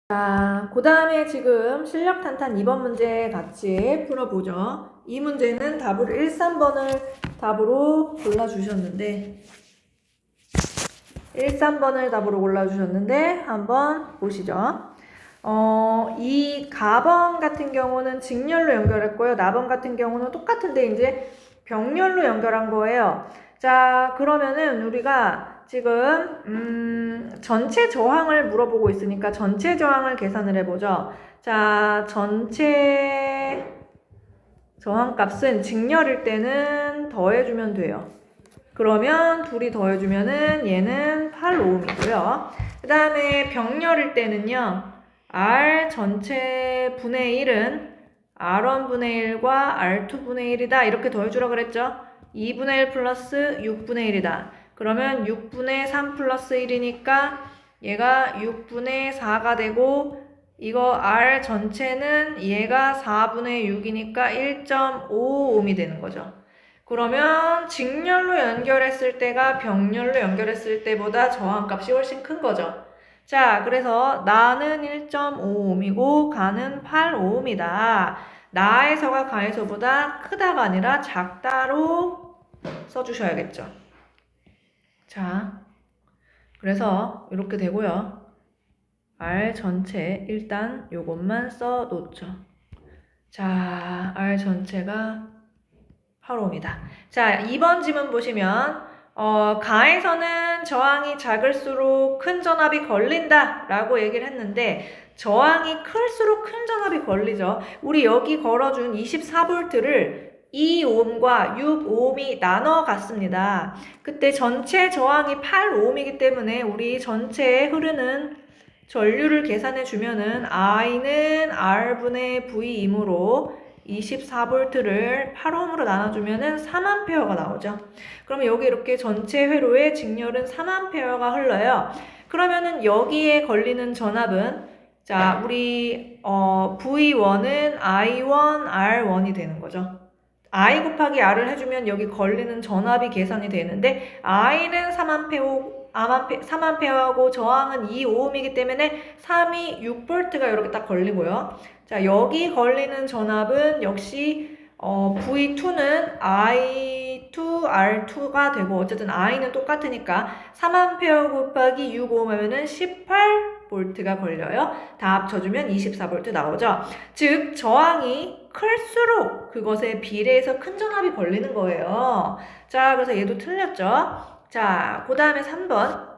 자, 그 다음에 지금 실력 탄탄 2번 문제 같이 풀어보죠. 이 문제는 답을 1, 3번을 답으로 골라주셨는데 1, 3번을 답으로 골라주셨는데 한번 보시죠. 이 가번 같은 경우는 직렬로 연결했고요. 나번 같은 경우는 똑같은데 이제 병렬로 연결한 거예요. 자, 그러면은 우리가 지금 전체 저항을 물어보고 있으니까 전체 저항을 계산을 해보죠. 자, 전체 저항값은 직렬일 때는 더해주면 돼요. 그러면 둘이 더해주면은 얘는 8ohm이고요. 그 다음에 병렬일 때는요. R 전체 분의 1은 R1분의 1과 R2분의 1이다. 이렇게 더해주라 그랬죠. 2분의 1 플러스 6분의 1이다. 그러면 6분의 3 플러스 1이니까 얘가 6분의 4가 되고 이거 R 전체는 얘가 4분의 6이니까 1.5ohm이 되는 거죠. 그러면 직렬로 연결했을 때가 병렬로 연결했을 때보다 저항값이 훨씬 큰 거죠. 자, 그래서 나는 1.5ohm이고 가는 8ohm이다. 나에서가 가에서보다 크다가 아니라 작다로 써주셔야겠죠. 자, 그래서 이렇게 되고요. R 전체 일단 요것만 써놓죠. 자, R 전체가 8ohm이다. 자, 2번 지문 보시면 가에서는 저항이 작을수록 큰 전압이 걸린다 라고 얘기를 했는데 저항이 클수록 큰 전압이 걸리죠. 우리 여기 걸어준 24V를 2ohm과 6ohm이 나눠 갔습니다. 그때 전체 저항이 8ohm이기 때문에 우리 전체에 흐르는 전류를 계산해 주면은 I는 R분의 V이므로 24V를 8ohm으로 나눠주면은 3A가 나오죠. 그러면 여기 이렇게 전체 회로에 직렬은 3A가 흘러요. 그러면은 여기에 걸리는 전압은 자, 우리 V1은 I1, R1이 되는 거죠. I 곱하기 R을 해주면 여기 걸리는 전압이 계산이 되는데 I는 3A하고 저항은 2ohm이기 때문에 3이 6V가 이렇게 딱 걸리고요. 자, 여기 걸리는 전압은 역시 V2는 I2, R2가 되고 어쨌든 I는 똑같으니까 3A 곱하기 6ohm 하면은 18V가 걸려요. 다 합쳐주면 24V 나오죠. 즉 저항이 클수록 그것에 비례해서 큰 전압이 걸리는 거예요. 자, 그래서 얘도 틀렸죠. 자, 그 다음에 3번.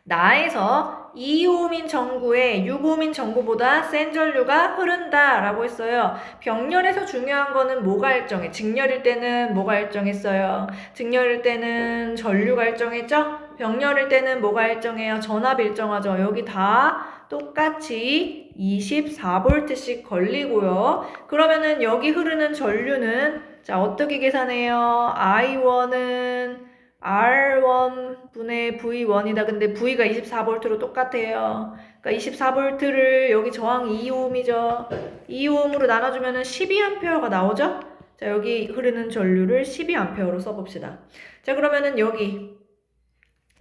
나에서 2ohm인 전구에 6ohm인 전구보다 센 전류가 흐른다 라고 했어요. 병렬에서 중요한 거는 뭐가 일정해? 직렬일 때는 뭐가 일정했어요? 직렬일 때는 전류가 일정했죠? 병렬일 때는 뭐가 일정해요? 전압이 일정하죠. 여기 다 똑같이 24V씩 걸리고요. 그러면은 여기 흐르는 전류는 자, 어떻게 계산해요? I1은 R1분의 V1이다. 근데 V가 24V로 똑같아요. 그러니까 24V를 여기 저항이 2ohm이죠. 2ohm으로 나눠주면 12A가 나오죠? 자, 여기 흐르는 전류를 12A로 써봅시다. 자, 그러면은 여기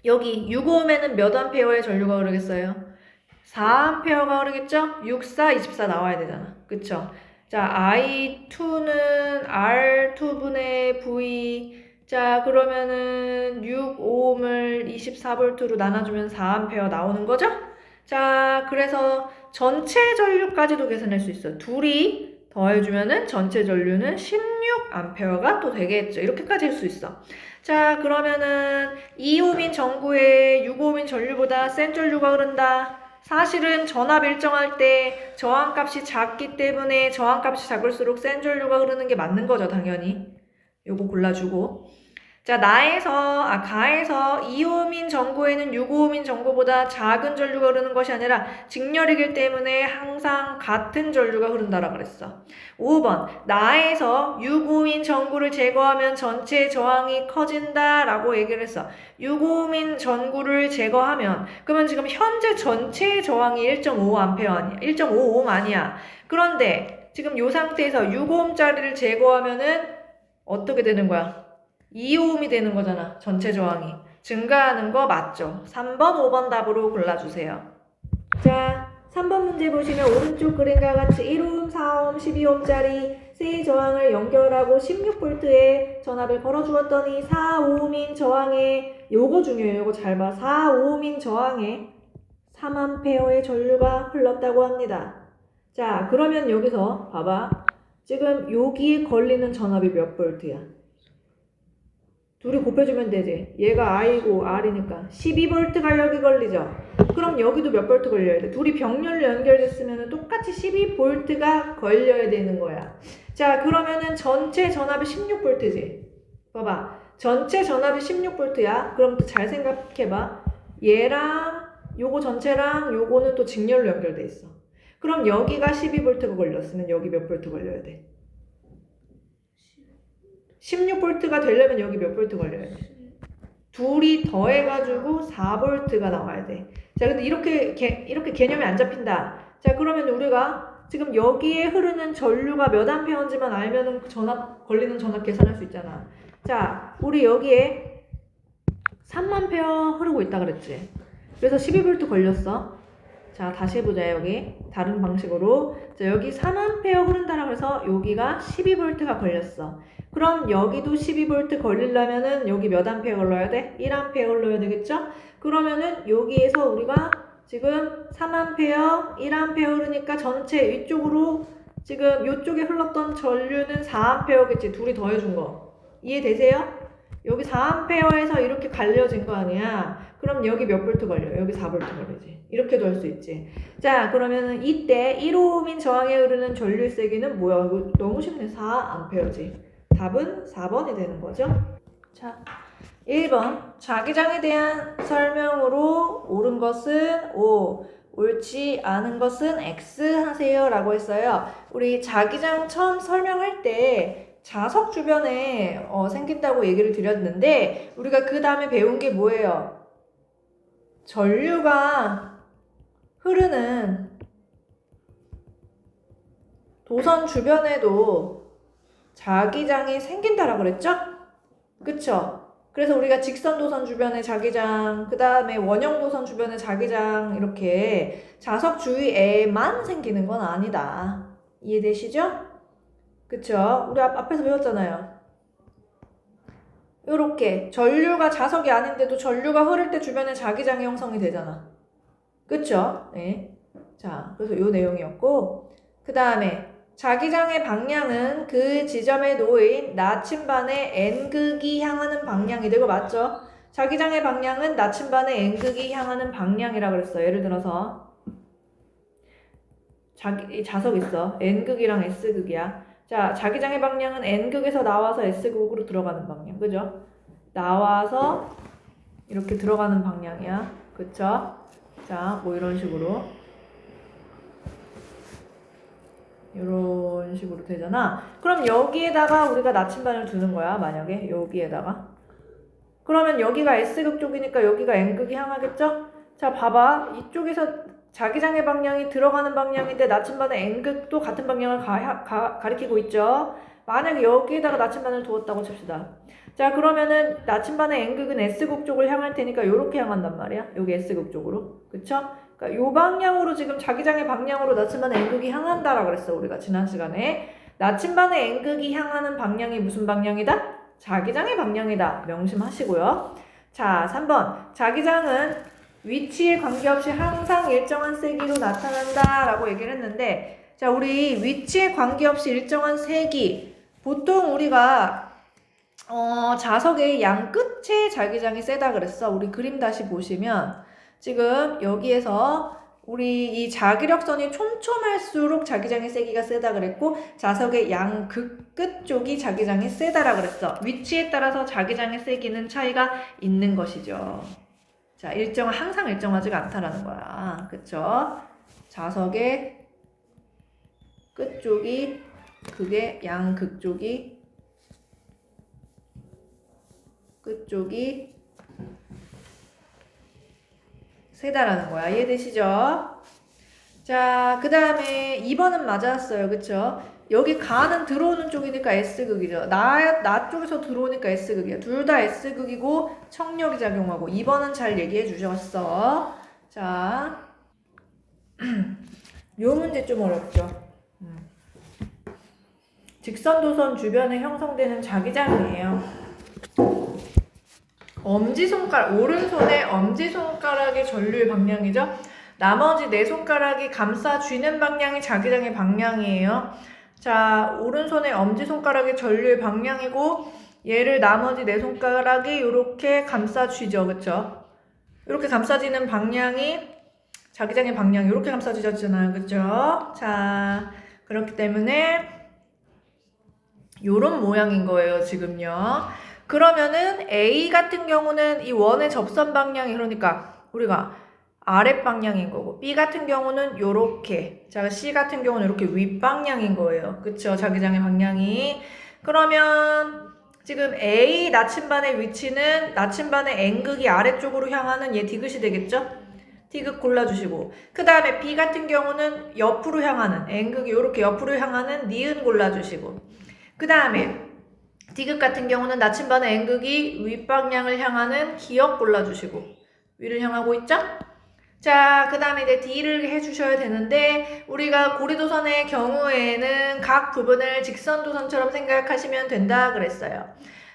6ohm에는 몇 A의 전류가 흐르겠어요? 4A가 흐르겠죠? 6, 4, 24 나와야 되잖아. 그쵸? 자, I2는 R2분의 V 자, 그러면은 6ohm을 24V로 나눠주면 4A 나오는 거죠? 자, 그래서 전체 전류까지도 계산할 수 있어요. 둘이 더해주면은 전체 전류는 16A가 또 되겠죠. 이렇게까지 할 수 있어. 자, 그러면은 2ohm인 전구에 6ohm인 전류보다 센 전류가 흐른다. 사실은 전압 일정할 때 저항값이 작기 때문에 저항값이 작을수록 센 전류가 흐르는 게 맞는 거죠, 당연히. 요거 골라주고. 자, 가에서 2ohm인 전구에는 6ohm인 전구보다 작은 전류가 흐르는 것이 아니라 직렬이기 때문에 항상 같은 전류가 흐른다라 그랬어. 5번, 나에서 6ohm인 전구를 제거하면 전체 저항이 커진다 라고 얘기를 했어. 6ohm인 전구를 제거하면 그러면 지금 현재 전체 저항이 1.5A 아니야. 1.5ohm 아니야. 그런데 지금 이 상태에서 6ohm짜리를 제거하면은 어떻게 되는 거야? 2ohm이 되는 거잖아. 전체 저항이. 증가하는 거 맞죠? 3번, 5번 답으로 골라주세요. 자, 3번 문제 보시면 오른쪽 그림과 같이 1옴, 4옴, 12옴짜리 세 저항을 연결하고 16V에 전압을 걸어주었더니 4옴인 저항에 요거 중요해요. 요거 잘 봐. 4옴인 저항에 3A의 전류가 흘렀다고 합니다. 자, 그러면 여기서 봐봐. 지금 여기에 걸리는 전압이 몇 볼트야? 둘이 곱해주면 되지. 얘가 I고 R이니까 12V 여기 걸리죠. 그럼 여기도 몇 볼트 걸려야 돼? 둘이 병렬로 연결됐으면 똑같이 12V가 걸려야 되는 거야. 자, 그러면은 전체 전압이 16V지. 봐봐. 전체 전압이 16V야. 그럼 또 잘 생각해봐. 얘랑 요거 전체랑 요거는 또 직렬로 연결돼 있어. 그럼 여기가 12V가 걸렸으면 여기 몇 볼트 걸려야 돼? 16V가 되려면 여기 몇 볼트 걸려야 돼? 둘이 더해가지고 4V가 나와야 돼. 자, 근데 이렇게 개념이 안 잡힌다. 자, 그러면 우리가 지금 여기에 흐르는 전류가 몇 암페어인지만 알면은 걸리는 전압 계산할 수 있잖아. 자, 우리 여기에 3만페어 흐르고 있다 그랬지. 그래서 12V 걸렸어. 자, 다시 해보자. 여기 다른 방식으로. 자, 여기 3A 흐른다라고 해서 여기가 12V가 걸렸어. 그럼 여기도 12V 걸리려면은 여기 몇 암페어 걸러야 돼? 1A 걸러야 되겠죠? 그러면은 여기에서 우리가 지금 3A, 1A 흐르니까 전체 이쪽으로 지금 이쪽에 흘렀던 전류는 4A겠지. 둘이 더해준 거. 이해되세요? 여기 4A에서 이렇게 갈려진 거 아니야? 그럼 여기 몇 볼트 걸려? 여기 4볼트 걸리지. 이렇게도 할 수 있지. 자, 그러면은 이때 1옴인 저항에 흐르는 전류의 세기는 뭐야? 이거 너무 쉽네. 4A지. 답은 4번이 되는 거죠. 자, 1번. 자기장에 대한 설명으로 옳은 것은 O, 옳지 않은 것은 X 하세요 라고 했어요. 우리 자기장 처음 설명할 때 자석 주변에 생긴다고 얘기를 드렸는데 우리가 그 다음에 배운 게 뭐예요? 전류가 흐르는 도선 주변에도 자기장이 생긴다라고 그랬죠? 그쵸? 그래서 우리가 직선 도선 주변에 자기장, 그 다음에 원형 도선 주변에 자기장 이렇게 자석 주위에만 생기는 건 아니다. 이해되시죠? 그쵸? 우리 앞에서 배웠잖아요. 요렇게 전류가 자석이 아닌데도 전류가 흐를 때 주변에 자기장이 형성이 되잖아. 그쵸? 네. 자, 그래서 요 내용이었고 그 다음에 자기장의 방향은 그 지점에 놓인 나침반의 N극이 향하는 방향이 되고 맞죠? 자기장의 방향은 나침반의 N극이 향하는 방향이라 그랬어. 예를 들어서 자석 있어. N극이랑 S극이야. 자, 자기장의 방향은 N극에서 나와서 S극으로 들어가는 방향. 그죠? 나와서 이렇게 들어가는 방향이야. 그쵸? 자, 뭐 이런 식으로. 이런 식으로 되잖아. 그럼 여기에다가 우리가 나침반을 두는 거야. 만약에 여기에다가. 그러면 여기가 S극 쪽이니까 여기가 N극이 향하겠죠? 자, 봐봐. 이쪽에서 자기장의 방향이 들어가는 방향인데 나침반의 N극도 같은 방향을 가리키고 있죠. 만약에 여기에다가 나침반을 두었다고 칩시다. 자, 그러면은 나침반의 N극은 S극 쪽을 향할 테니까 이렇게 향한단 말이야. 여기 S극 쪽으로. 그쵸? 그러니까 요 방향으로 지금 자기장의 방향으로 나침반의 N극이 향한다라고 그랬어. 우리가 지난 시간에. 나침반의 N극이 향하는 방향이 무슨 방향이다? 자기장의 방향이다. 명심하시고요. 자, 3번. 자기장은 위치에 관계없이 항상 일정한 세기로 나타난다 라고 얘기를 했는데 자, 우리 위치에 관계없이 일정한 세기 보통 우리가 자석의 양 끝에 자기장이 세다 그랬어. 우리 그림 다시 보시면 지금 여기에서 우리 이 자기력선이 촘촘할수록 자기장의 세기가 세다 그랬고 자석의 양 끝 쪽이 자기장이 세다라 그랬어. 위치에 따라서 자기장의 세기는 차이가 있는 것이죠. 자, 항상 일정하지가 않다라는 거야. 그쵸? 자석의 끝쪽이 그게 양극 쪽이 끝쪽이 세다라는 거야. 이해되시죠? 자, 그 다음에 2번은 맞았어요. 그쵸? 여기 가는 들어오는 쪽이니까 S극이죠. 나 쪽에서 들어오니까 S극이야. 둘 다 S극이고 청력이 작용하고 2번은 잘 얘기해 주셨어. 자 요 문제 좀 어렵죠. 직선도선 주변에 형성되는 자기장이에요. 엄지손가락, 오른손의 엄지손가락의 전류의 방향이죠. 나머지 네 손가락이 감싸 쥐는 방향이 자기장의 방향이에요. 자, 오른손의 엄지손가락의 전류의 방향이고 얘를 나머지 네 손가락이 이렇게 감싸 쥐죠. 그쵸? 이렇게 감싸지는 방향이 자기장의 방향, 이렇게 감싸지잖아요. 그쵸? 자, 그렇기 때문에 요런 모양인 거예요, 지금요. 그러면은 A 같은 경우는 이 원의 접선 방향이 그러니까 우리가 아랫 방향인 거고 B 같은 경우는 요렇게 자 C 같은 경우는 이렇게 윗 방향인 거예요. 그쵸? 자기장의 방향이. 그러면 지금 A 나침반의 위치는 나침반의 N극이 아래쪽으로 향하는 얘 디귿이 되겠죠? 디귿 골라주시고 그 다음에 B 같은 경우는 옆으로 향하는 N극이 이렇게 옆으로 향하는 니은 골라주시고 그 다음에 디귿 같은 경우는 나침반의 N극이 윗방향을 향하는 기역 골라주시고 위를 향하고 있죠? 자, 그 다음에 이제 D를 해주셔야 되는데 우리가 고리도선의 경우에는 각 부분을 직선도선처럼 생각하시면 된다 그랬어요.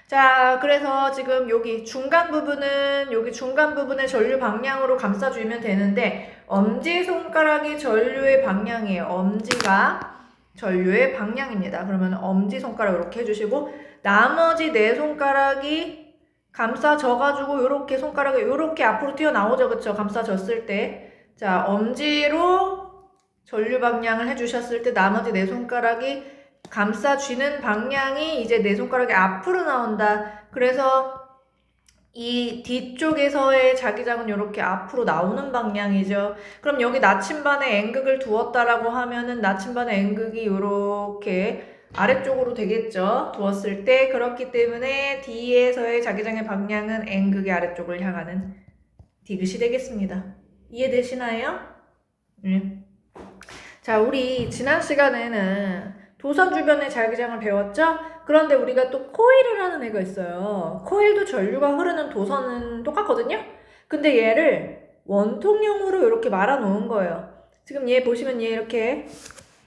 자, 그래서 지금 여기 중간 부분의 전류 방향으로 감싸주면 되는데 엄지손가락이 전류의 방향이에요. 엄지가 전류의 방향입니다. 그러면 엄지손가락 이렇게 해주시고 나머지 네 손가락이 감싸져가지고 요렇게 손가락이 요렇게 앞으로 튀어나오죠. 그쵸? 감싸졌을 때. 자, 엄지로 전류 방향을 해주셨을 때 나머지 네 손가락이 감싸쥐는 방향이 이제 네 손가락이 앞으로 나온다. 그래서 이 뒤쪽에서의 자기장은 이렇게 앞으로 나오는 방향이죠. 그럼 여기 나침반에 N극을 두었다라고 하면은 나침반의 N극이 이렇게 아래쪽으로 되겠죠. 두었을 때 그렇기 때문에 D에서의 자기장의 방향은 N극의 아래쪽을 향하는 디귿이 되겠습니다. 이해되시나요? 자, 우리 지난 시간에는 도선 주변의 자기장을 배웠죠? 그런데 우리가 또 코일을 하는 애가 있어요. 코일도 전류가 흐르는 도선은 똑같거든요? 근데 얘를 원통형으로 이렇게 말아 놓은 거예요. 지금 얘 보시면 얘 이렇게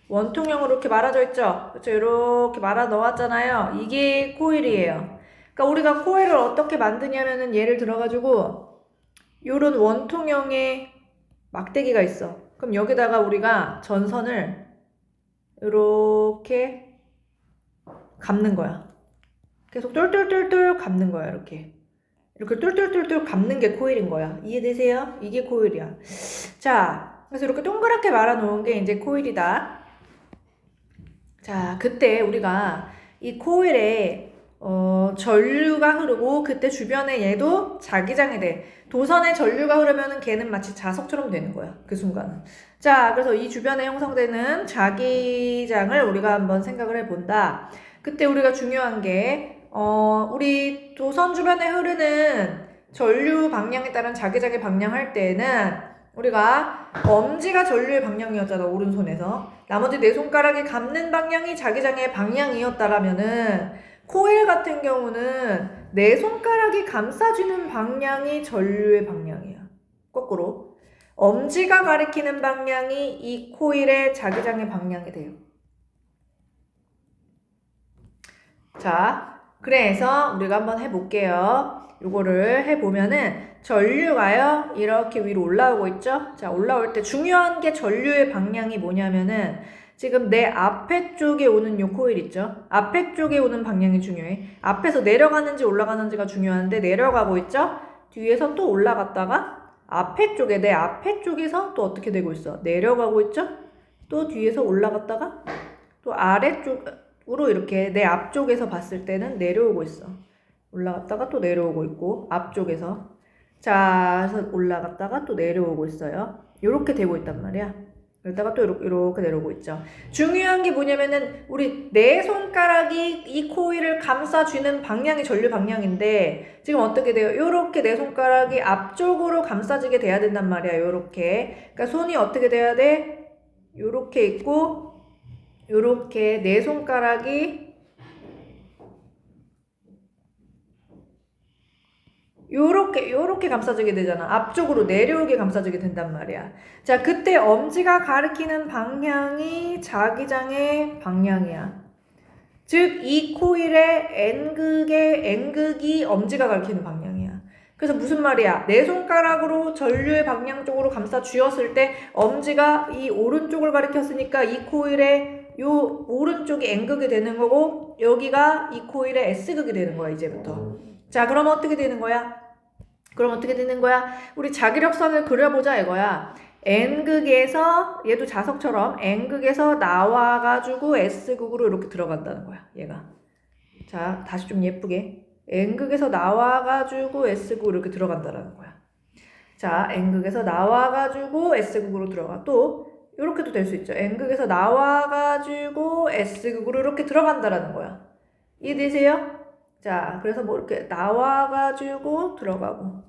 원통형으로 이렇게 말아져 있죠? 그쵸? 이렇게 말아 넣었잖아요. 이게 코일이에요. 그러니까 우리가 코일을 어떻게 만드냐면은 예를 들어가지고 요런 원통형의 막대기가 있어. 그럼 여기다가 우리가 전선을 이렇게 감는 거야. 계속 똘똘똘똘 감는 거야. 이렇게 똘똘똘똘 감는 게 코일인 거야. 이해되세요? 이게 코일이야. 자, 그래서 이렇게 동그랗게 말아 놓은 게 이제 코일이다. 자, 그때 우리가 이 코일에 전류가 흐르고 그때 주변에 얘도 자기장이 돼. 도선에 전류가 흐르면 걔는 마치 자석처럼 되는 거야. 그 순간은. 자, 그래서 이 주변에 형성되는 자기장을 우리가 한번 생각을 해본다. 그때 우리가 중요한 게 우리 도선 주변에 흐르는 전류 방향에 따른 자기장의 방향 할 때는 우리가 엄지가 전류의 방향이었잖아. 오른손에서. 나머지 네 손가락이 감는 방향이 자기장의 방향이었다라면은 코일 같은 경우는 네 손가락이 감싸주는 방향이 전류의 방향이야. 거꾸로. 엄지가 가리키는 방향이 이 코일의 자기장의 방향이 돼요. 자, 그래서 우리가 한번 해볼게요. 요거를 해보면은 전류가요 이렇게 위로 올라오고 있죠. 자, 올라올 때 중요한 게 전류의 방향이 뭐냐면은 지금 내 앞에 쪽에 오는 요 코일 있죠. 앞에 쪽에 오는 방향이 중요해. 앞에서 내려가는지 올라가는지가 중요한데 내려가고 있죠. 뒤에서 또 올라갔다가 앞에 쪽에 내 앞에 쪽에서 또 어떻게 되고 있어. 내려가고 있죠. 또 뒤에서 올라갔다가 또 아래쪽으로 이렇게 내 앞쪽에서 봤을 때는 내려오고 있어. 올라갔다가 또 내려오고 있고 앞쪽에서 자, 그래서 올라갔다가 또 내려오고 있어요. 이렇게 되고 있단 말이야. 그러다가 또 이렇게 내려오고 있죠. 중요한 게 뭐냐면은 우리 네 손가락이 이 코일을 감싸주는 방향이 전류 방향인데 지금 어떻게 돼요? 이렇게 네 손가락이 앞쪽으로 감싸지게 돼야 된단 말이야. 이렇게. 그러니까 손이 어떻게 돼야 돼? 이렇게 있고 이렇게 네 손가락이 요렇게 감싸지게 되잖아. 앞쪽으로 내려오게 감싸지게 된단 말이야. 자, 그때 엄지가 가리키는 방향이 자기장의 방향이야. 즉, 이 코일의 N극이 엄지가 가리키는 방향이야. 그래서 무슨 말이야? 내 손가락으로 전류의 방향 쪽으로 감싸 쥐었을 때 엄지가 이 오른쪽을 가리켰으니까 이 코일의 요 오른쪽이 N극이 되는 거고 여기가 이 코일의 S극이 되는 거야, 이제부터. 자, 그럼 어떻게 되는 거야? 우리 자기력선을 그려보자 이거야. N극에서 얘도 자석처럼 N극에서 나와가지고 S극으로 이렇게 들어간다는 거야, 얘가. 자, 다시 좀 예쁘게. N극에서 나와가지고 S극으로 이렇게 들어간다는 거야. 자, N극에서 나와가지고 S극으로 들어가. 또 이렇게도 될 수 있죠. N극에서 나와가지고 S극으로 이렇게 들어간다라는 거야. 이해되세요? 자, 그래서 뭐 이렇게 나와가지고 들어가고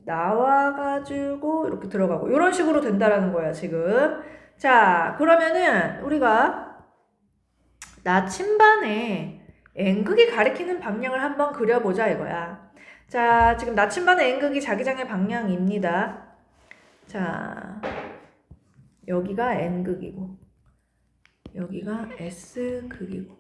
나와가지고 이렇게 들어가고 이런 식으로 된다라는 거야, 지금. 자, 그러면은 우리가 나침반에 N극이 가리키는 방향을 한번 그려보자 이거야. 자, 지금 나침반의 N극이 자기장의 방향입니다. 자, 여기가 N극이고 여기가 S극이고.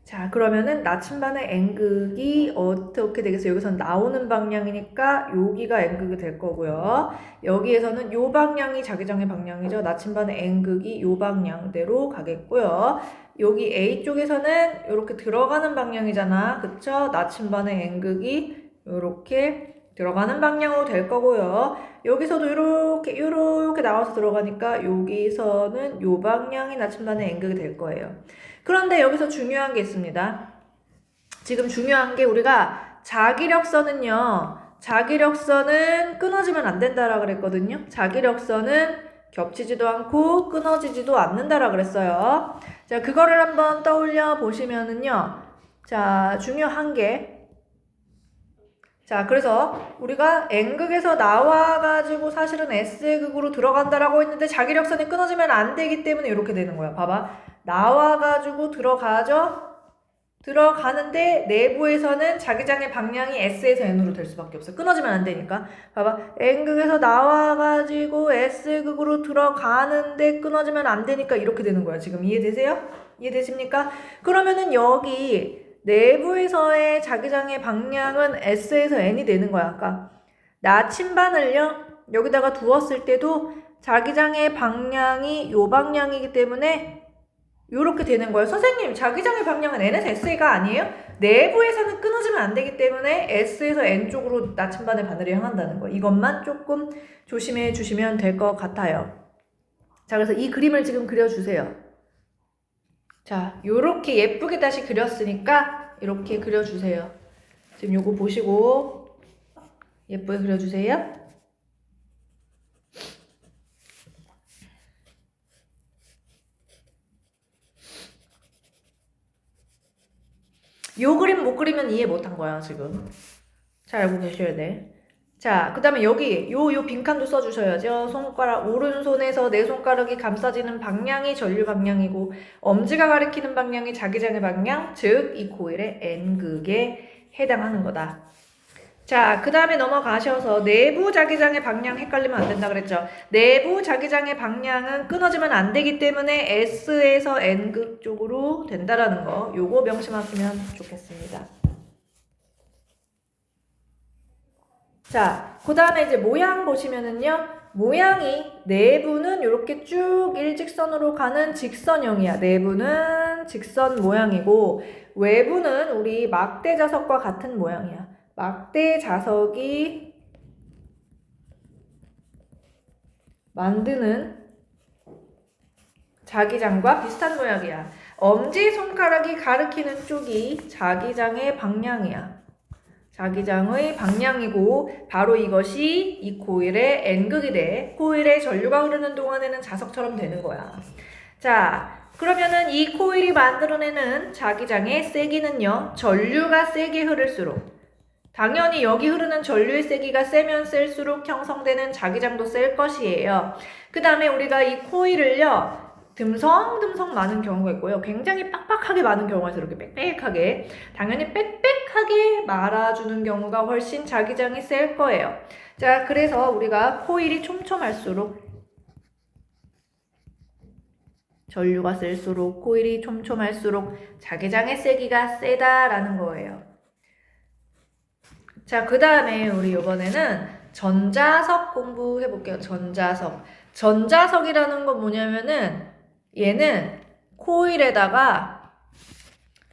자, 그러면은 나침반의 N극이 어떻게 되겠어요? 여기서는 나오는 방향이니까 여기가 N극이 될 거고요. 여기에서는 요 방향이 자기장의 방향이죠. 나침반의 N극이 요 방향대로 가겠고요. 여기 A쪽에서는 이렇게 들어가는 방향이잖아. 그쵸? 나침반의 N극이 이렇게 들어가는 방향으로 될 거고요. 여기서도 이렇게 나와서 들어가니까 여기서는 요 방향이 나침반의 N극이 될 거예요. 그런데 여기서 중요한 게 있습니다. 지금 중요한 게 우리가 자기력선은 끊어지면 안 된다라 그랬거든요. 자기력선은 겹치지도 않고 끊어지지도 않는다라 그랬어요. 자, 그거를 한번 떠올려 보시면은요. 자, 중요한 게 자, 그래서 우리가 N극에서 나와가지고 사실은 S극으로 들어간다라고 했는데 자기력선이 끊어지면 안 되기 때문에 이렇게 되는 거야. 봐봐. 나와가지고 들어가죠? 들어가는데 내부에서는 자기장의 방향이 S에서 N으로 될 수밖에 없어. 끊어지면 안 되니까. 봐봐. N극에서 나와가지고 S극으로 들어가는데 끊어지면 안 되니까 이렇게 되는 거야. 지금 이해되세요? 이해되십니까? 그러면은 여기 내부에서의 자기장의 방향은 S에서 N이 되는 거야. 아까 나침반을요 여기다가 두었을 때도 자기장의 방향이 요 방향이기 때문에 요렇게 되는 거예요. 선생님, 자기장의 방향은 N에서 S가 아니에요? 내부에서는 끊어지면 안 되기 때문에 S에서 N 쪽으로 나침반의 바늘이 향한다는 거예요. 이것만 조금 조심해 주시면 될 것 같아요. 자, 그래서 이 그림을 지금 그려주세요. 자, 요렇게 예쁘게 다시 그렸으니까 이렇게 그려주세요. 지금 요거 보시고 예쁘게 그려주세요. 요 그림 못 그리면 이해 못한 거야, 지금. 잘 알고 계셔야 돼. 자, 그 다음에 여기 요 빈칸도 써주셔야죠. 손가락, 오른손에서 내 손가락이 감싸지는 방향이 전류 방향이고 엄지가 가리키는 방향이 자기장의 방향, 즉 이 코일의 N극에 해당하는 거다. 자, 그 다음에 넘어가셔서 내부 자기장의 방향 헷갈리면 안 된다 그랬죠. 내부 자기장의 방향은 끊어지면 안 되기 때문에 S에서 N극 쪽으로 된다라는 거, 요거 명심하시면 좋겠습니다. 자, 그 다음에 이제 모양 보시면은요, 모양이 내부는 이렇게 쭉 일직선으로 가는 직선형이야. 내부는 직선 모양이고 외부는 우리 막대 자석과 같은 모양이야. 막대 자석이 만드는 자기장과 비슷한 모양이야. 엄지손가락이 가리키는 쪽이 자기장의 방향이야. 자기장의 방향이고 바로 이것이 이 코일의 N극이 돼. 코일에 전류가 흐르는 동안에는 자석처럼 되는 거야. 자, 그러면은 이 코일이 만들어내는 자기장의 세기는요. 전류가 세게 흐를수록 당연히 여기 흐르는 전류의 세기가 세면 셀수록 형성되는 자기장도 셀 것이에요. 그 다음에 우리가 이 코일을요. 듬성듬성 많은 경우가 있고요. 굉장히 빡빡하게 많은 경우가 있어요. 이렇게 빽빽하게. 당연히 빽빽하게 말아주는 경우가 훨씬 자기장이 셀 거예요. 자, 그래서 우리가 코일이 촘촘할수록 전류가 셀수록 코일이 촘촘할수록 자기장의 세기가 세다라는 거예요. 자, 그 다음에 우리 이번에는 전자석 공부해 볼게요. 전자석. 전자석이라는 건 뭐냐면은 얘는 코일에다가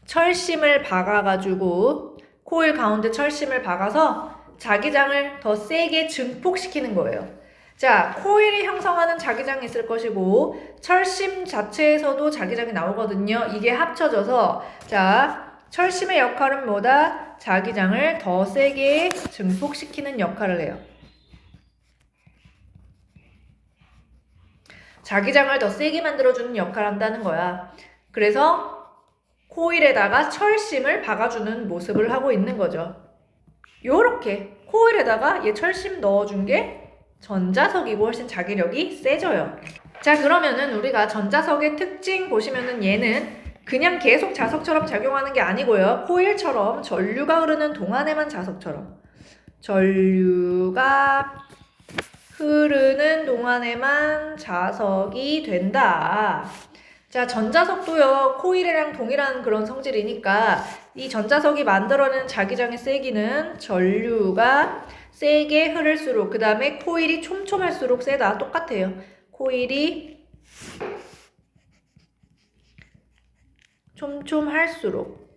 철심을 박아가지고 코일 가운데 철심을 박아서 자기장을 더 세게 증폭시키는 거예요. 자, 코일이 형성하는 자기장이 있을 것이고 철심 자체에서도 자기장이 나오거든요. 이게 합쳐져서 자, 철심의 역할은 뭐다? 자기장을 더 세게 증폭시키는 역할을 해요. 자기장을 더 세게 만들어주는 역할을 한다는 거야. 그래서 코일에다가 철심을 박아주는 모습을 하고 있는 거죠. 요렇게 코일에다가 얘 철심 넣어준 게 전자석이고 훨씬 자기력이 세져요. 자, 그러면은 우리가 전자석의 특징 보시면은 얘는 그냥 계속 자석처럼 작용하는 게 아니고요. 코일처럼 전류가 흐르는 동안에만 자석처럼 전류가 흐르는 동안에만 자석이 된다. 자, 전자석도요, 코일이랑 동일한 그런 성질이니까 이 전자석이 만들어내는 자기장의 세기는 전류가 세게 흐를수록, 그 다음에 코일이 촘촘할수록 세다. 똑같아요. 코일이 촘촘할수록.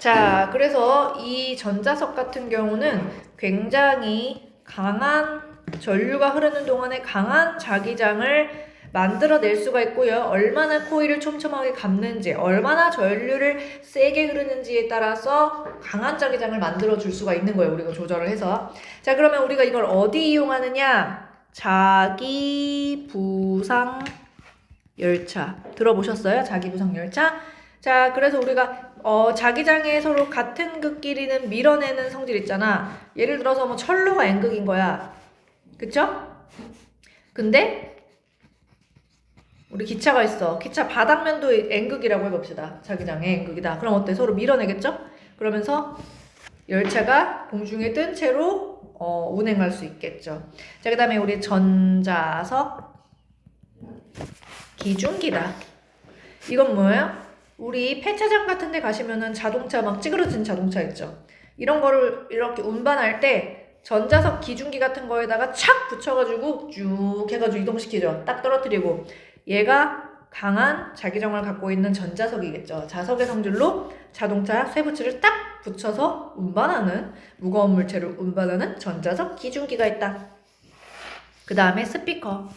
자, 그래서 이 전자석 같은 경우는 굉장히 강한 전류가 흐르는 동안에 강한 자기장을 만들어낼 수가 있고요. 얼마나 코일을 촘촘하게 감는지, 얼마나 전류를 세게 흐르는지에 따라서 강한 자기장을 만들어줄 수가 있는 거예요. 우리가 조절을 해서. 자, 그러면 우리가 이걸 어디 이용하느냐? 자기부상 열차. 들어보셨어요? 자기부상 열차? 자, 그래서 우리가 자기장에 서로 같은 극끼리는 밀어내는 성질 있잖아. 예를 들어서 뭐 철로가 N극인 거야. 그쵸? 근데 우리 기차가 있어. 기차 바닥면도 N극이라고 해봅시다. 자기장의 N극이다. 그럼 어때? 서로 밀어내겠죠? 그러면서 열차가 공중에 뜬 채로 운행할 수 있겠죠. 자, 그 다음에 우리 전자석 기중기다. 이건 뭐예요? 우리 폐차장 같은 데 가시면은 자동차 막 찌그러진 자동차 있죠. 이런 거를 이렇게 운반할 때 전자석 기중기 같은 거에다가 착 붙여가지고 쭉 해가지고 이동시키죠. 딱 떨어뜨리고. 얘가 강한 자기장을 갖고 있는 전자석이겠죠. 자석의 성질로 자동차 쇠붙이를 딱 붙여서 운반하는, 무거운 물체를 운반하는 전자석 기중기가 있다. 그 다음에 스피커.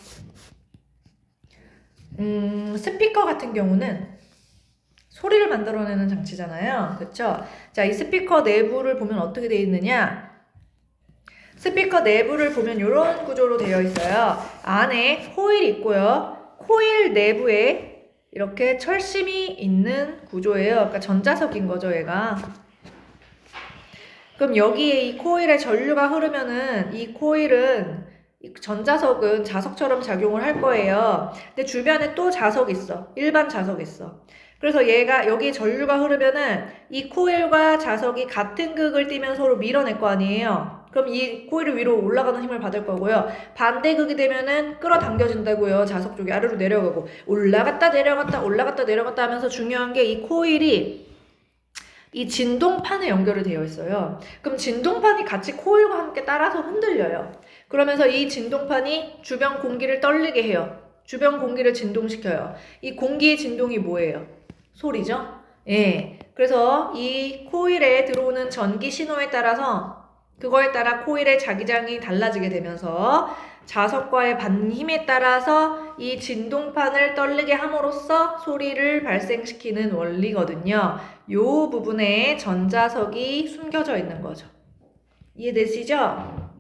스피커 같은 경우는 소리를 만들어내는 장치잖아요. 그쵸? 자, 이 스피커 내부를 보면 어떻게 되어 있느냐? 스피커 내부를 보면 이런 구조로 되어 있어요. 안에 코일이 있고요. 코일 내부에 이렇게 철심이 있는 구조예요. 그러니까 전자석인 거죠, 얘가. 그럼 여기에 이 코일에 전류가 흐르면은 이 코일은, 이 전자석은 자석처럼 작용을 할 거예요. 근데 주변에 또 자석이 있어. 일반 자석이 있어. 그래서 얘가 여기 전류가 흐르면은 이 코일과 자석이 같은 극을 띠면 서로 밀어낼 거 아니에요. 그럼 이 코일을 위로 올라가는 힘을 받을 거고요. 반대극이 되면은 끌어당겨진다고요. 자석 쪽이 아래로 내려가고 올라갔다 내려갔다 올라갔다 내려갔다 하면서 중요한 게 이 코일이 이 진동판에 연결이 되어 있어요. 그럼 진동판이 같이 코일과 함께 따라서 흔들려요. 그러면서 이 진동판이 주변 공기를 떨리게 해요. 주변 공기를 진동시켜요. 이 공기의 진동이 뭐예요? 소리죠? 예. 그래서 이 코일에 들어오는 전기 신호에 따라서 그거에 따라 코일의 자기장이 달라지게 되면서 자석과의 반힘에 따라서 이 진동판을 떨리게 함으로써 소리를 발생시키는 원리거든요. 요 부분에 전자석이 숨겨져 있는 거죠. 이해되시죠?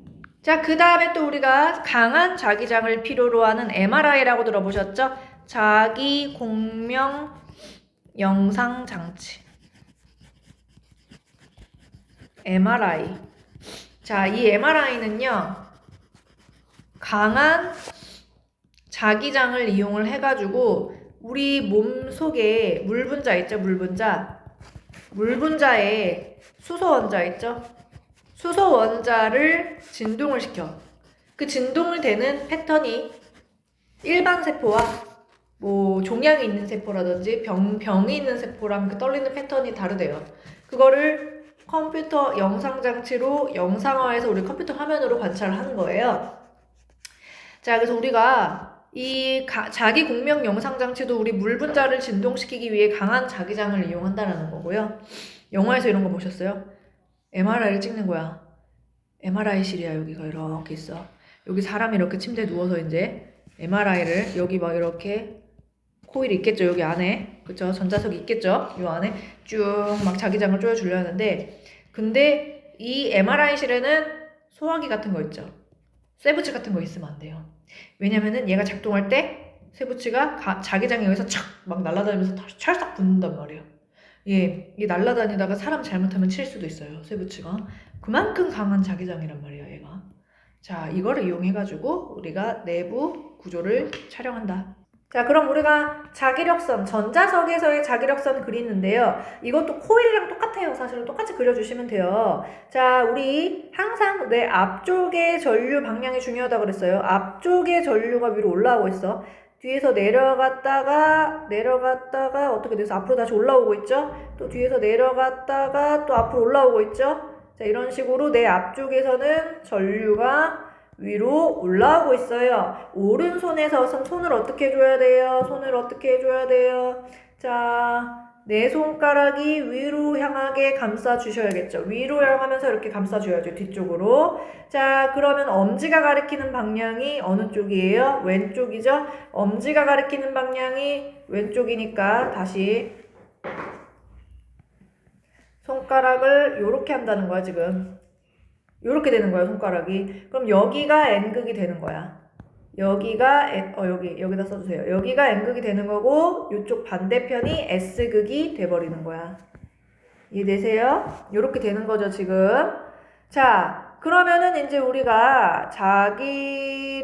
자, 그 다음에 또 우리가 강한 자기장을 필요로 하는 MRI라고 들어보셨죠? 자기 공명 영상 장치. MRI. 자, 이 MRI는요, 강한 자기장을 이용을 해가지고 우리 몸 속에 물분자 있죠? 물분자에 수소원자 있죠? 수소원자를 진동을 시켜. 그 진동을 되는 패턴이 일반 세포와 뭐 종양이 있는 세포라든지 병이 있는 세포랑 그 떨리는 패턴이 다르대요. 그거를 컴퓨터 영상 장치로 영상화해서 우리 컴퓨터 화면으로 관찰을 하는 거예요. 자, 그래서 우리가 이 자기 공명 영상 장치도 우리 물 분자를 진동시키기 위해 강한 자기장을 이용한다는 거고요. 영화에서 이런 거 보셨어요? MRI를 찍는 거야. MRI실이야. 여기가 이렇게 있어. 여기 사람이 이렇게 침대에 누워서 이제 MRI를 여기 막 이렇게 코일이 있겠죠. 여기 안에. 그쵸? 전자석이 있겠죠. 요 안에 쭉 막 자기장을 쪼여주려 하는데, 근데 이 MRI실에는 소화기 같은 거 있죠. 쇠붙이 같은 거 있으면 안 돼요. 왜냐면은 얘가 작동할 때 쇠붙이가 자기장에 의해서 착 막 날아다니면서 찰싹 붙는단 말이에요. 이게 날아다니다가 사람 잘못하면 칠 수도 있어요. 쇠붙이가. 그만큼 강한 자기장이란 말이에요. 얘가. 자, 이거를 이용해가지고 우리가 내부 구조를 촬영한다. 자, 그럼 우리가 자기력선, 전자석에서의 자기력선 그리는데요. 이것도 코일이랑 똑같아요. 사실은 똑같이 그려주시면 돼요. 자, 우리 항상 내 앞쪽의 전류 방향이 중요하다고 그랬어요. 앞쪽의 전류가 위로 올라오고 있어. 뒤에서 내려갔다가 어떻게 돼서 앞으로 다시 올라오고 있죠? 또 뒤에서 내려갔다가 또 앞으로 올라오고 있죠? 자, 이런 식으로 내 앞쪽에서는 전류가 위로 올라오고 있어요. 오른손에서 손을 어떻게 해줘야 돼요? 손을 어떻게 해줘야 돼요? 자, 내 손가락이 위로 향하게 감싸주셔야겠죠. 위로 향하면서 이렇게 감싸줘야죠. 뒤쪽으로. 자, 그러면 엄지가 가리키는 방향이 어느 쪽이에요? 왼쪽이죠? 엄지가 가리키는 방향이 왼쪽이니까 다시 손가락을 요렇게 한다는 거야, 지금. 요렇게 되는 거야, 손가락이. 그럼 여기가 N극이 되는 거야. 여기가 여기다 써주세요. 여기가 N극이 되는 거고 이쪽 반대편이 S극이 돼버리는 거야. 이해되세요? 요렇게 되는 거죠, 지금. 자, 그러면은 이제 우리가 자기력선을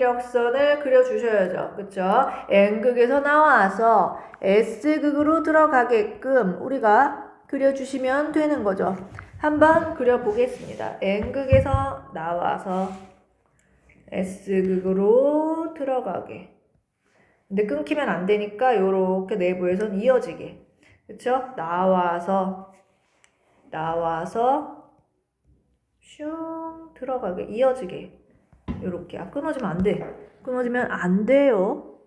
그려주셔야죠. 그쵸? N극에서 나와서 S극으로 들어가게끔 우리가 그려주시면 되는 거죠. 한번 그려보겠습니다. N극에서 나와서 S극으로 들어가게. 근데 끊기면 안 되니까 요렇게 내부에선 이어지게. 그쵸? 나와서 슝 들어가게. 이어지게. 요렇게. 끊어지면 안 돼. 끊어지면 안 돼요.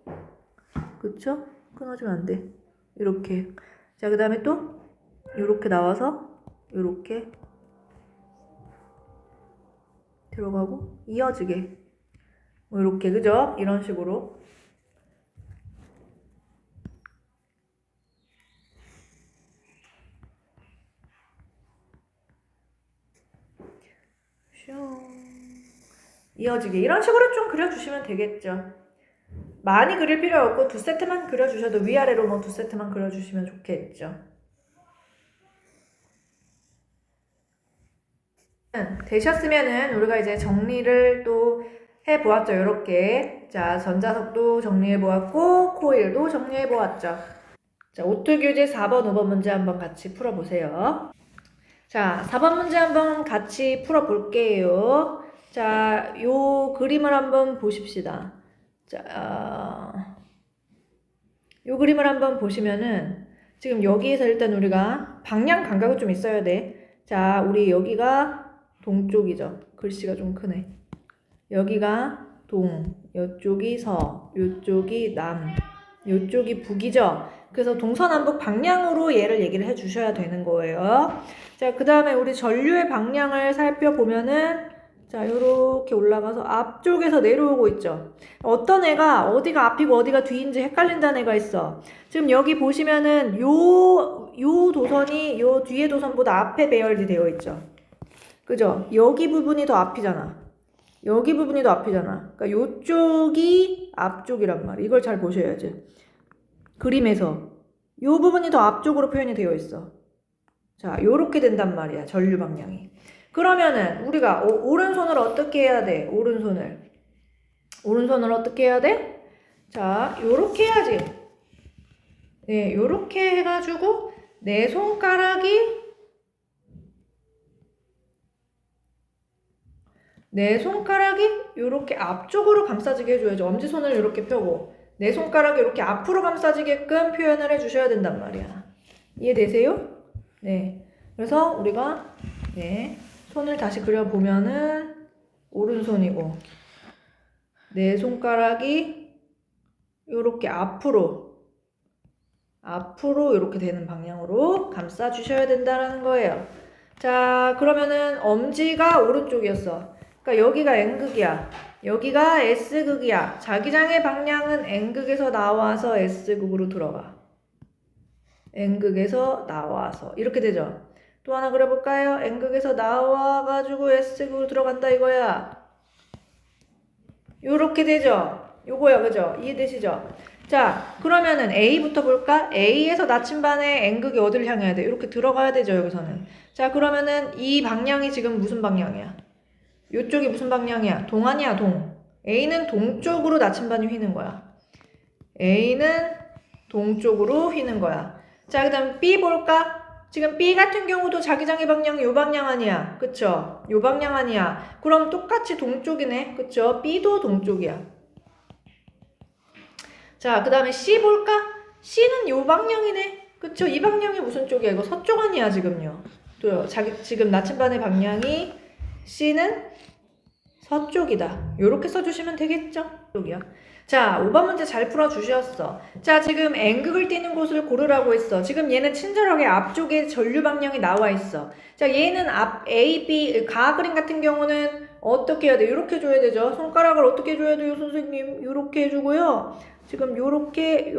그쵸? 끊어지면 안 돼. 이렇게. 자, 그 다음에 또 요렇게 나와서 요렇게 들어가고 이어지게 뭐 이렇게, 그죠? 이런 식으로. 슝 이어지게 이런 식으로 좀 그려주시면 되겠죠. 많이 그릴 필요 없고 2세트만 그려주셔도 위아래로 뭐 2세트만 그려주시면 좋겠죠. 되셨으면은 우리가 이제 정리를 또 해보았죠. 이렇게. 자, 전자석도 정리해보았고 코일도 정리해보았죠. 자, 오투 교재 4번, 5번 문제 한번 같이 풀어보세요. 자, 4번 문제 한번 같이 풀어볼게요. 자, 요 그림을 한번 보십시다. 자, 요 그림을 한번 보시면은 지금 여기에서 일단 우리가 방향 감각이 좀 있어야 돼. 자, 우리 여기가 동쪽이죠. 글씨가 좀 크네. 여기가 동, 이쪽이 서, 이쪽이 남, 이쪽이 북이죠. 그래서 동서남북 방향으로 얘를 얘기를 해주셔야 되는 거예요. 자, 그 다음에 우리 전류의 방향을 살펴보면은 자, 요렇게 올라가서 앞쪽에서 내려오고 있죠. 어떤 애가 어디가 앞이고 어디가 뒤인지 헷갈린다는 애가 있어. 지금 여기 보시면은 요 도선이 요 뒤에 도선보다 앞에 배열이 되어 있죠. 그죠? 여기 부분이 더 앞이잖아. 여기 부분이 더 앞이잖아. 그러니까 요쪽이 앞쪽이란 말이야. 이걸 잘 보셔야지. 그림에서 요 부분이 더 앞쪽으로 표현이 되어 있어. 자, 요렇게 된단 말이야. 전류 방향이. 그러면은 우리가 오른손을 어떻게 해야 돼? 오른손을 어떻게 해야 돼? 자, 요렇게 해야지. 네, 요렇게 해가지고 내 손가락이 요렇게 앞쪽으로 감싸지게 해줘야죠. 엄지손을 이렇게 펴고 내 손가락이 이렇게 앞으로 감싸지게끔 표현을 해주셔야 된단 말이야. 이해되세요? 네. 그래서 우리가 네, 손을 다시 그려보면은 오른손이고 내 손가락이 이렇게 앞으로 이렇게 되는 방향으로 감싸 주셔야 된다는 거예요. 자, 그러면은 엄지가 오른쪽이었어. 그러니까 여기가 N극이야. 여기가 S극이야. 자기장의 방향은 N극에서 나와서 S극으로 들어가. N극에서 나와서 이렇게 되죠. 또 하나 그려볼까요? N극에서 나와가지고 S극으로 들어간다 이거야. 요렇게 되죠. 요거야, 그죠? 이해되시죠? 자, 그러면은 A부터 볼까? A에서 나침반에 N극이 어디를 향해야 돼? 이렇게 들어가야 되죠, 여기서는. 자, 그러면은 이 방향이 지금 무슨 방향이야? 요쪽이 무슨 방향이야? 동아니야, 동. A는 동쪽으로 나침반이 휘는 거야. A는 동쪽으로 휘는 거야. 자, 그 다음 B 볼까? 지금 B 같은 경우도 자기장의 방향이 요 방향 아니야. 그쵸? 요 방향 아니야. 그럼 똑같이 동쪽이네. 그쵸? B도 동쪽이야. 자, 그 다음에 C 볼까? C는 요 방향이네. 그쵸? 이 방향이 무슨 쪽이야? 이거 서쪽 아니야, 지금요. 또요. 지금 나침반의 방향이 C는 서쪽이다. 요렇게 써주시면 되겠죠? 쪽이야. 자, 5번 문제 잘 풀어주셨어. 자, 지금 N극을 띄는 곳을 고르라고 했어. 지금 얘는 친절하게 앞쪽에 전류 방향이 나와 있어. 자, 얘는 앞 A, B, 가 그림 같은 경우는 어떻게 해야 돼? 요렇게 줘야 되죠. 손가락을 어떻게 해줘야 돼요, 선생님? 요렇게 해주고요. 지금 요렇게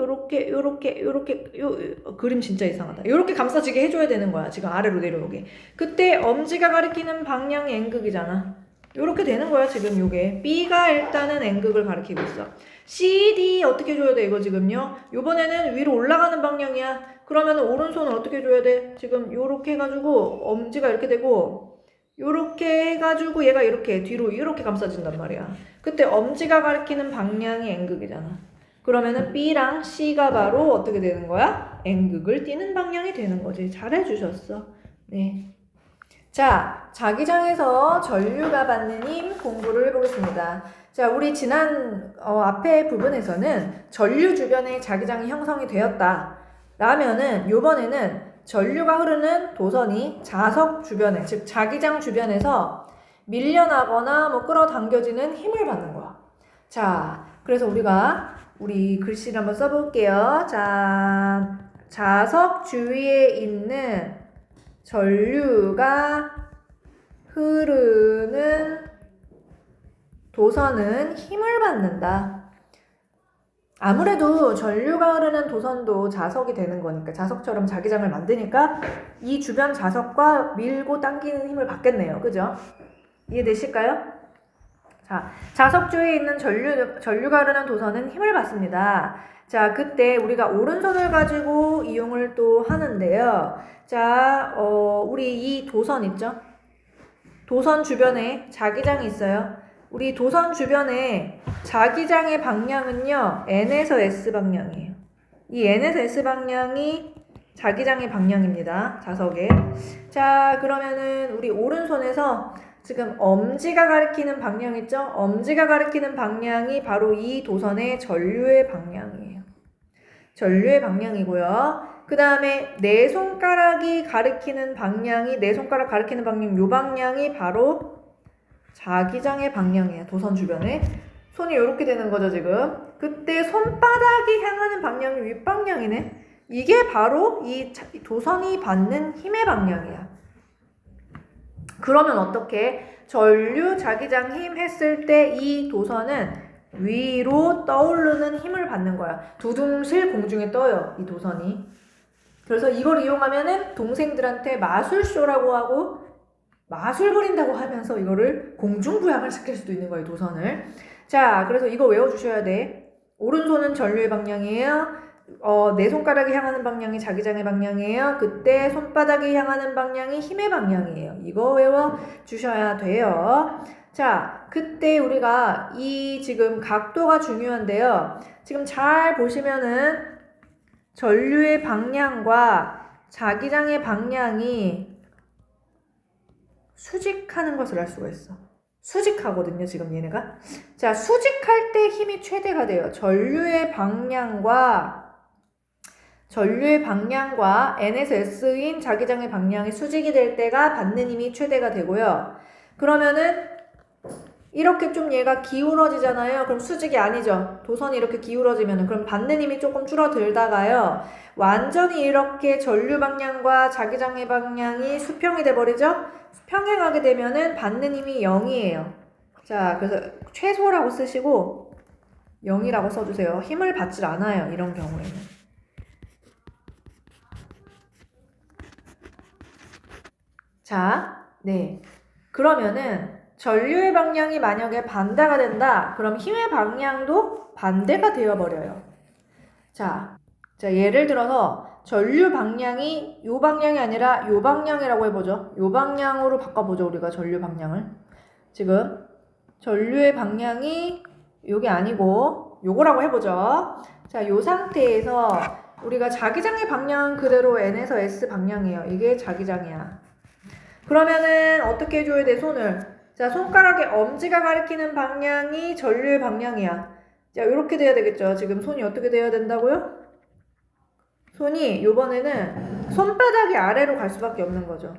그림 진짜 이상하다. 요렇게 감싸지게 해줘야 되는 거야. 지금 아래로 내려오게. 그때 엄지가 가리키는 방향이 N극이잖아. 요렇게 되는 거야, 지금 요게. B가 일단은 N극을 가리키고 있어. C, D 어떻게 줘야 돼, 이거 지금요? 요번에는 위로 올라가는 방향이야. 그러면 오른손을 어떻게 줘야 돼? 지금 요렇게 해가지고 엄지가 이렇게 되고 요렇게 해가지고 얘가 이렇게 뒤로 이렇게 감싸진단 말이야. 그때 엄지가 가리키는 방향이 N극이잖아. 그러면은 B랑 C가 바로 어떻게 되는 거야? N극을 띄는 방향이 되는 거지. 잘해주셨어. 네. 자, 자기장에서 전류가 받는 힘 공부를 해보겠습니다. 자, 우리 지난 앞에 부분에서는 전류 주변에 자기장이 형성이 되었다 라면은 요번에는 전류가 흐르는 도선이 자석 주변에, 즉 자기장 주변에서 밀려나거나 뭐 끌어당겨지는 힘을 받는 거야. 자, 그래서 우리 글씨를 한번 써볼게요. 자, 자석 주위에 있는 전류가 흐르는 도선은 힘을 받는다. 아무래도 전류가 흐르는 도선도 자석이 되는 거니까, 자석처럼 자기장을 만드니까 이 주변 자석과 밀고 당기는 힘을 받겠네요. 그죠? 이해되실까요? 자, 자석 주위에 있는 전류가 흐르는 도선은 힘을 받습니다. 자, 그때 우리가 오른손을 가지고 이용을 또 하는데요. 자, 우리 이 도선 있죠? 도선 주변에 자기장이 있어요. 우리 도선 주변에 자기장의 방향은요, N에서 S 방향이에요. 이 N에서 S 방향이 자기장의 방향입니다. 자석에. 자, 그러면은 우리 오른손에서 지금 엄지가 가리키는 방향 있죠? 엄지가 가리키는 방향이 바로 이 도선의 전류의 방향이에요. 전류의 방향이고요. 그 다음에 내 손가락이 가리키는 방향이, 내 손가락 가리키는 방향, 요 방향이 바로 자기장의 방향이에요. 도선 주변에. 손이 이렇게 되는 거죠, 지금. 그때 손바닥이 향하는 방향이 윗방향이네. 이게 바로 이 도선이 받는 힘의 방향이야. 그러면 어떻게? 전류 자기장 힘 했을 때 이 도선은 위로 떠오르는 힘을 받는 거야. 두둥실 공중에 떠요, 이 도선이. 그래서 이걸 이용하면은 동생들한테 마술쇼라고 하고 마술 부린다고 하면서 이거를 공중부양을 시킬 수도 있는 거예요, 도선을. 자, 그래서 이거 외워주셔야 돼. 오른손은 전류의 방향이에요. 내 손가락이 향하는 방향이 자기장의 방향이에요. 그때 손바닥이 향하는 방향이 힘의 방향이에요. 이거 외워주셔야 돼요. 자, 그때 우리가 이 지금 각도가 중요한데요. 지금 잘 보시면은 전류의 방향과 자기장의 방향이 수직하는 것을 알 수가 있어. 수직하거든요, 지금 얘네가. 자, 수직할 때 힘이 최대가 돼요. 전류의 방향과 N에서 S인 자기장의 방향이 수직이 될 때가 받는 힘이 최대가 되고요. 그러면은 이렇게 좀 얘가 기울어지잖아요. 그럼 수직이 아니죠. 도선이 이렇게 기울어지면은 그럼 받는 힘이 조금 줄어들다가요. 완전히 이렇게 전류 방향과 자기장의 방향이 수평이 돼버리죠. 평행하게 되면은 받는 힘이 0이에요. 자, 그래서 최소라고 쓰시고 0이라고 써주세요. 힘을 받질 않아요. 이런 경우에는. 자, 네. 그러면은 전류의 방향이 만약에 반대가 된다. 그럼 힘의 방향도 반대가 되어버려요. 자, 예를 들어서 전류 방향이 요 방향이 아니라 요 방향이라고 해보죠. 요 방향으로 바꿔보죠. 우리가 전류 방향을. 지금 전류의 방향이 요게 아니고 요거라고 해보죠. 자, 요 상태에서 우리가 자기장의 방향은 그대로 N에서 S 방향이에요. 이게 자기장이야. 그러면은 어떻게 해줘야 돼, 손을? 자, 손가락의 엄지가 가리키는 방향이 전류의 방향이야. 자, 이렇게 돼야 되겠죠. 지금 손이 어떻게 돼야 된다고요? 손이 요번에는 손바닥이 아래로 갈 수밖에 없는 거죠.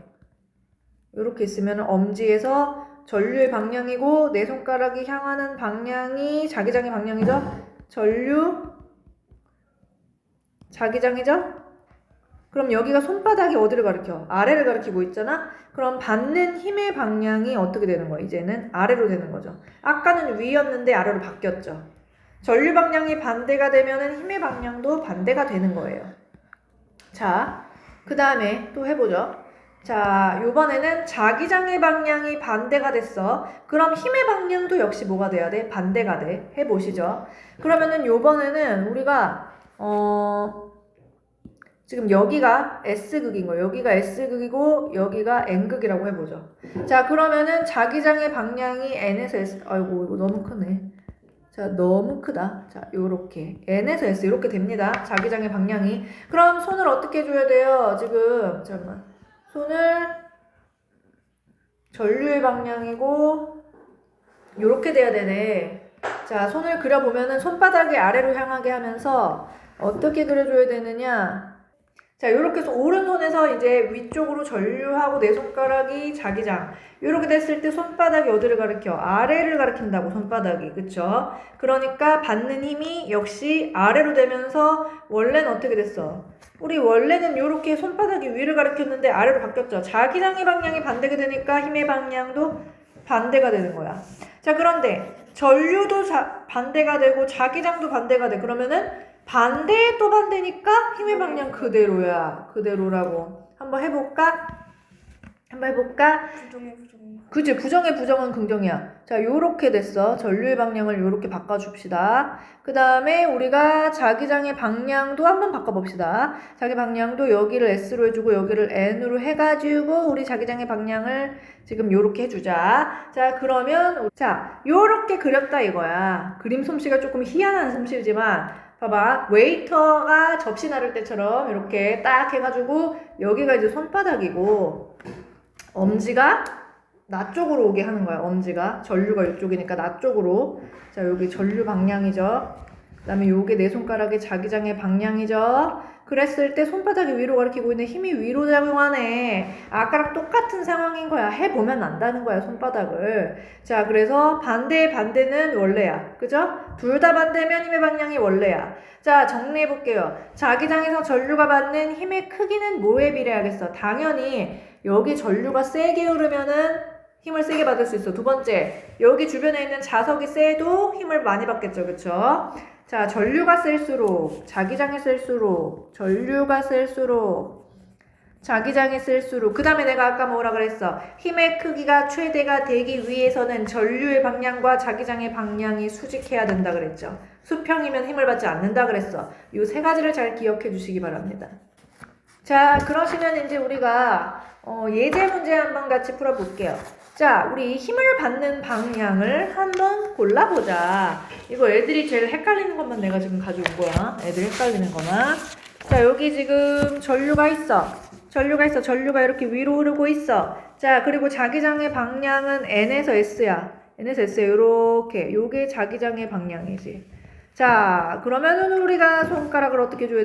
이렇게 있으면 엄지에서 전류의 방향이고 내 손가락이 향하는 방향이 자기장의 방향이죠. 전류 자기장이죠. 그럼 여기가 손바닥이 어디를 가리켜? 아래를 가리키고 있잖아? 그럼 받는 힘의 방향이 어떻게 되는 거야? 이제는 아래로 되는 거죠. 아까는 위였는데 아래로 바뀌었죠. 전류 방향이 반대가 되면 힘의 방향도 반대가 되는 거예요. 자, 그 다음에 또 해보죠. 자, 요번에는 자기장의 방향이 반대가 됐어. 그럼 힘의 방향도 역시 뭐가 돼야 돼? 반대가 돼. 해보시죠. 그러면은 요번에는 우리가 지금 여기가 S극인 거예요. 여기가 S극이고 여기가 N극이라고 해보죠. 자, 그러면은 자기장의 방향이 N에서 S. 아이고, 이거 너무 크네. 자, 너무 크다. 자, 요렇게 N에서 S 이렇게 됩니다. 자기장의 방향이. 그럼 손을 어떻게 해줘야 돼요? 지금 잠깐만. 손을 전류의 방향이고 요렇게 돼야 되네. 자, 손을 그려보면은 손바닥이 아래로 향하게 하면서 어떻게 그려줘야 되느냐? 자, 요렇게 해서 오른손에서 이제 위쪽으로 전류하고 내 손가락이 자기장. 요렇게 됐을 때 손바닥이 어디를 가리켜? 아래를 가리킨다고, 손바닥이. 그쵸? 그러니까 받는 힘이 역시 아래로 되면서 원래는 어떻게 됐어? 우리 원래는 요렇게 손바닥이 위를 가리켰는데 아래로 바뀌었죠. 자기장의 방향이 반대가 되니까 힘의 방향도 반대가 되는 거야. 자, 그런데 전류도 반대가 되고 자기장도 반대가 돼. 그러면은 반대에 또 반대니까 힘의 방향 그대로야. 그대로라고. 한번 해볼까? 부정의 부정. 그치, 부정의 부정은 긍정이야. 자, 요렇게 됐어. 전류의 방향을 요렇게 바꿔줍시다. 그 다음에 우리가 자기장의 방향도 한번 바꿔봅시다. 자기 방향도 여기를 S로 해주고 여기를 N으로 해가지고 우리 자기장의 방향을 지금 요렇게 해주자. 자, 그러면 자, 요렇게 그렸다 이거야. 그림 솜씨가 조금 희한한 솜씨지만 봐봐, 웨이터가 접시 나를 때처럼 이렇게 딱 해가지고 여기가 이제 손바닥이고 엄지가 나 쪽으로 오게 하는 거야. 엄지가 전류가 이쪽이니까 나 쪽으로. 자, 여기 전류 방향이죠. 그 다음에 요게 내 손가락의 자기장의 방향이죠. 그랬을 때 손바닥이 위로 가리키고 있는 힘이 위로 작용하네. 아까랑 똑같은 상황인 거야. 해보면 안다는 거야, 손바닥을. 자, 그래서 반대의 반대는 원래야. 그죠? 둘 다 반대면 힘의 방향이 원래야. 자, 정리해볼게요. 자기장에서 전류가 받는 힘의 크기는 뭐에 비례하겠어? 당연히 여기 전류가 세게 흐르면은 힘을 세게 받을 수 있어. 두 번째, 여기 주변에 있는 자석이 세도 힘을 많이 받겠죠. 그쵸? 자, 전류가 셀수록, 자기장이 셀수록, 전류가 셀수록, 자기장이 셀수록. 그 다음에 내가 아까 뭐라 그랬어? 힘의 크기가 최대가 되기 위해서는 전류의 방향과 자기장의 방향이 수직해야 된다 그랬죠. 수평이면 힘을 받지 않는다 그랬어. 이 세 가지를 잘 기억해 주시기 바랍니다. 자, 그러시면 이제 우리가 예제 문제 한번 같이 풀어볼게요. 자, 우리 힘을 받는 방향을 한번 골라보자. 이거 애들이 제일 헷갈리는 것만 내가 지금 가져온 거야. 애들 헷갈리는 것만. 자, 여기 지금 전류가 있어. 전류가 이렇게 위로 흐르고 있어. 자, 그리고 자기장의 방향은 N에서 S야. N에서 S야. 요렇게. 요게 자기장의 방향이지. 자, 그러면은 우리가 손가락을 어떻게 줘야